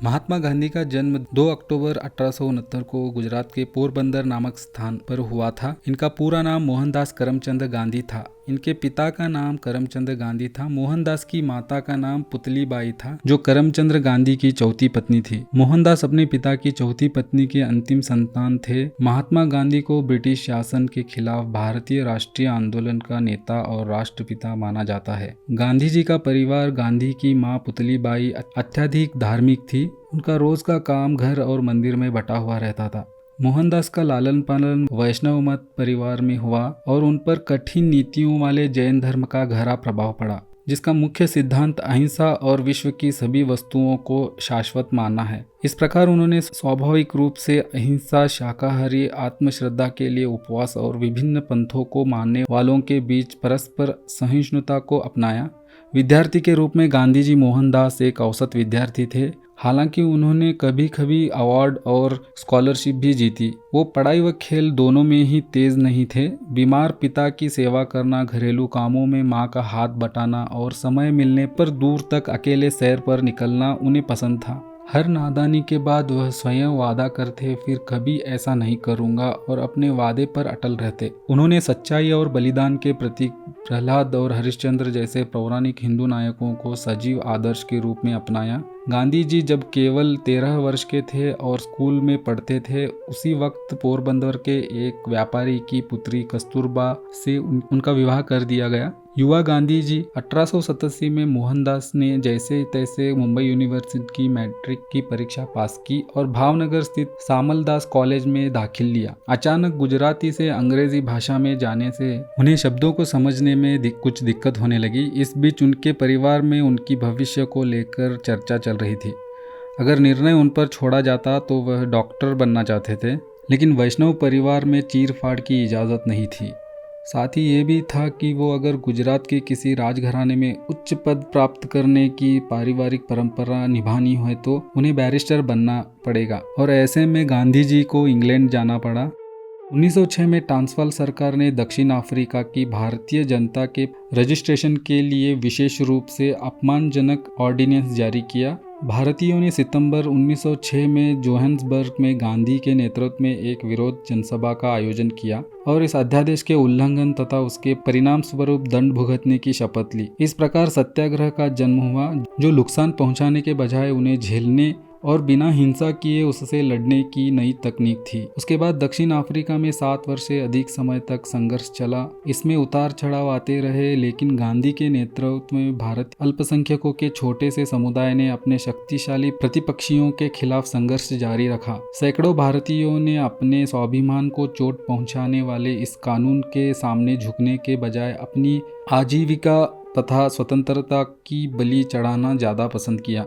महात्मा गांधी का जन्म 2 अक्टूबर 1869 को गुजरात के पोरबंदर नामक स्थान पर हुआ था। इनका पूरा नाम मोहनदास करमचंद गांधी था। इनके पिता का नाम करमचंद गांधी था। मोहनदास की माता का नाम पुतलीबाई था, जो करमचंद गांधी की चौथी पत्नी थी। मोहनदास अपने पिता की चौथी पत्नी के अंतिम संतान थे। महात्मा गांधी को ब्रिटिश शासन के खिलाफ भारतीय राष्ट्रीय आंदोलन का नेता और राष्ट्रपिता माना जाता है। गांधी जी का परिवार, गांधी की मां पुतलीबाई अत्यधिक धार्मिक थी। उनका रोज का काम घर और मंदिर में बटा हुआ रहता था। मोहनदास का लालन पालन वैष्णव मत परिवार में हुआ और उन पर कठिन नीतियों वाले जैन धर्म का गहरा प्रभाव पड़ा, जिसका मुख्य सिद्धांत अहिंसा और विश्व की सभी वस्तुओं को शाश्वत मानना है। इस प्रकार उन्होंने स्वाभाविक रूप से अहिंसा, शाकाहारी, आत्मश्रद्धा के लिए उपवास और विभिन्न पंथों को मानने वालों के बीच परस्पर सहिष्णुता को अपनाया। विद्यार्थी के रूप में गांधी जी मोहनदास एक औसत विद्यार्थी थे। हालांकि उन्होंने कभी कभी अवार्ड और स्कॉलरशिप भी जीती। वो पढ़ाई व खेल दोनों में ही तेज नहीं थे। बीमार पिता की सेवा करना, घरेलू कामों में मां का हाथ बटाना और समय मिलने पर दूर तक अकेले सैर पर निकलना उन्हें पसंद था। हर नादानी के बाद वह स्वयं वादा करते, फिर कभी ऐसा नहीं करूंगा, और अपने वादे पर अटल रहते। उन्होंने सच्चाई और बलिदान के प्रतीक प्रहलाद और हरिश्चंद्र जैसे पौराणिक हिंदू नायकों को सजीव आदर्श के रूप में अपनाया। गांधी जी जब केवल 13 वर्ष के थे और स्कूल में पढ़ते थे, उसी वक्त पोरबंदर के एक व्यापारी की पुत्री कस्तूरबा से उनका विवाह कर दिया गया। युवा गांधी जी 1887 में मोहनदास ने जैसे तैसे मुंबई यूनिवर्सिटी की मैट्रिक की परीक्षा पास की और भावनगर स्थित सामलदास कॉलेज में दाखिल लिया। अचानक गुजराती से अंग्रेजी भाषा में जाने से उन्हें शब्दों को समझने में कुछ दिक्कत होने लगी। इस बीच उनके परिवार में उनकी भविष्य को लेकर चर्चा चल रही थी। अगर निर्णय उन पर छोड़ा जाता तो वह डॉक्टर बनना चाहते थे, लेकिन वैष्णव परिवार में चीर-फाड़ की इजाज़त नहीं थी। साथ ही ये भी था कि वो अगर गुजरात के किसी राजघराने में उच्च पद प्राप्त करने की पारिवारिक परंपरा निभानी है तो उन्हें बैरिस्टर बनना पड़ेगा, और ऐसे में गांधी जी को इंग्लैंड जाना पड़ा। 1906 में ट्रांसवाल सरकार ने दक्षिण अफ्रीका की भारतीय जनता के रजिस्ट्रेशन के लिए विशेष रूप से अपमानजनक ऑर्डिनेंस जारी किया। भारतीयों ने सितंबर 1906 में जोहान्सबर्ग में गांधी के नेतृत्व में एक विरोध जनसभा का आयोजन किया और इस अध्यादेश के उल्लंघन तथा उसके परिणाम स्वरूप दंड भुगतने की शपथ ली। इस प्रकार सत्याग्रह का जन्म हुआ, जो नुकसान पहुंचाने के बजाय उन्हें झेलने और बिना हिंसा किए उससे लड़ने की नई तकनीक थी। उसके बाद दक्षिण अफ्रीका में 7 वर्ष से अधिक समय तक संघर्ष चला। इसमें उतार चढ़ाव आते रहे, लेकिन गांधी के नेतृत्व में भारत अल्पसंख्यकों के छोटे से समुदाय ने अपने शक्तिशाली प्रतिपक्षियों के खिलाफ संघर्ष जारी रखा। सैकड़ों भारतीयों ने अपने स्वाभिमान को चोट पहुंचाने वाले इस कानून के सामने झुकने के बजाय अपनी आजीविका तथा स्वतंत्रता की बलि चढ़ाना ज्यादा पसंद किया।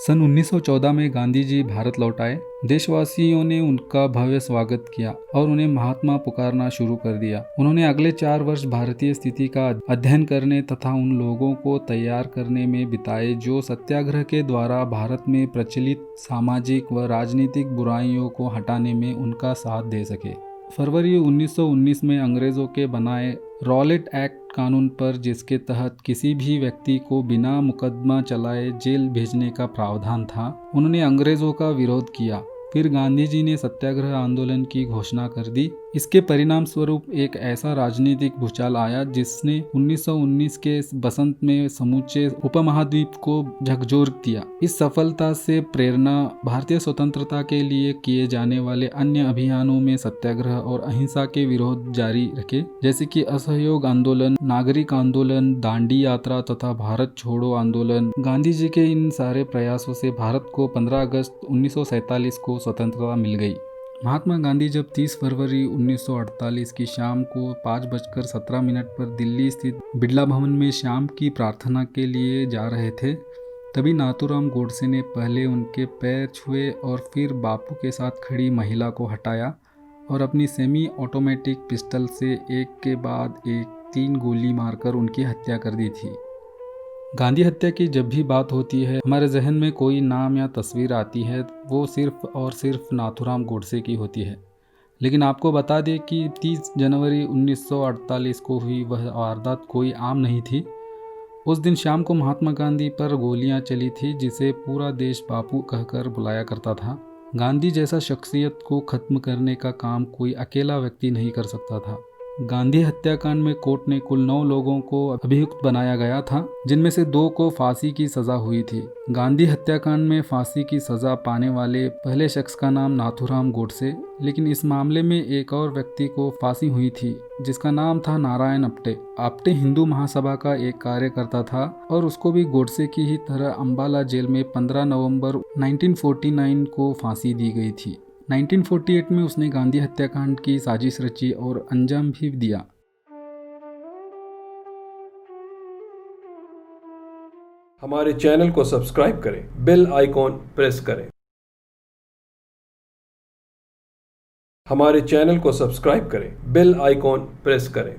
सन 1914 में गांधी जी भारत लौट आए। देशवासियों ने उनका भव्य स्वागत किया और उन्हें महात्मा पुकारना शुरू कर दिया। उन्होंने अगले 4 वर्ष भारतीय स्थिति का अध्ययन करने तथा उन लोगों को तैयार करने में बिताए जो सत्याग्रह के द्वारा भारत में प्रचलित सामाजिक व राजनीतिक बुराइयों को हटाने में उनका साथ दे सके। फरवरी 1919 में अंग्रेजों के बनाए रॉलेट एक्ट कानून पर, जिसके तहत किसी भी व्यक्ति को बिना मुकदमा चलाए जेल भेजने का प्रावधान था, उन्होंने अंग्रेजों का विरोध किया। फिर गांधी जी ने सत्याग्रह आंदोलन की घोषणा कर दी। इसके परिणाम स्वरूप एक ऐसा राजनीतिक भूचाल आया जिसने 1919 के बसंत में समूचे उपमहाद्वीप को झकझोर दिया। इस सफलता से प्रेरणा भारतीय स्वतंत्रता के लिए किए जाने वाले अन्य अभियानों में सत्याग्रह और अहिंसा के विरोध जारी रखे, जैसे कि असहयोग आंदोलन, नागरिक आंदोलन, दांडी यात्रा तथा भारत छोड़ो आंदोलन। गांधी जी के इन सारे प्रयासों से भारत को 15 अगस्त 1947 को स्वतंत्रता मिल गई। महात्मा गांधी जब 30 फरवरी 1948 की शाम को 5:17 पर दिल्ली स्थित बिड़ला भवन में शाम की प्रार्थना के लिए जा रहे थे, तभी नाथूराम गोडसे ने पहले उनके पैर छुए और फिर बापू के साथ खड़ी महिला को हटाया और अपनी सेमी ऑटोमेटिक पिस्टल से एक के बाद एक 3 गोली मारकर उनकी हत्या कर दी थी। गांधी हत्या की जब भी बात होती है, हमारे जहन में कोई नाम या तस्वीर आती है, वो सिर्फ और सिर्फ नाथूराम गोडसे की होती है। लेकिन आपको बता दें कि 30 जनवरी 1948 को हुई वह वारदात कोई आम नहीं थी। उस दिन शाम को महात्मा गांधी पर गोलियां चली थी, जिसे पूरा देश बापू कहकर बुलाया करता था। गांधी जैसा शख्सियत को खत्म करने का काम कोई अकेला व्यक्ति नहीं कर सकता था। गांधी हत्याकांड में कोर्ट ने कुल 9 लोगों को अभियुक्त बनाया गया था, जिनमें से 2 को फांसी की सजा हुई थी। गांधी हत्याकांड में फांसी की सजा पाने वाले पहले शख्स का नाम नाथूराम गोडसे, लेकिन इस मामले में एक और व्यक्ति को फांसी हुई थी, जिसका नाम था नारायण आप्टे। आप्टे हिंदू महासभा का एक कार्यकर्ता था और उसको भी गोडसे की ही तरह अंबाला जेल में 15 नवंबर 1949 को फांसी दी गई थी। 1948 में उसने गांधी हत्याकांड की साजिश रची और अंजाम भी दिया। हमारे चैनल को सब्सक्राइब करें, बेल आइकॉन प्रेस करें। हमारे चैनल को सब्सक्राइब करें, बेल आइकॉन प्रेस करें।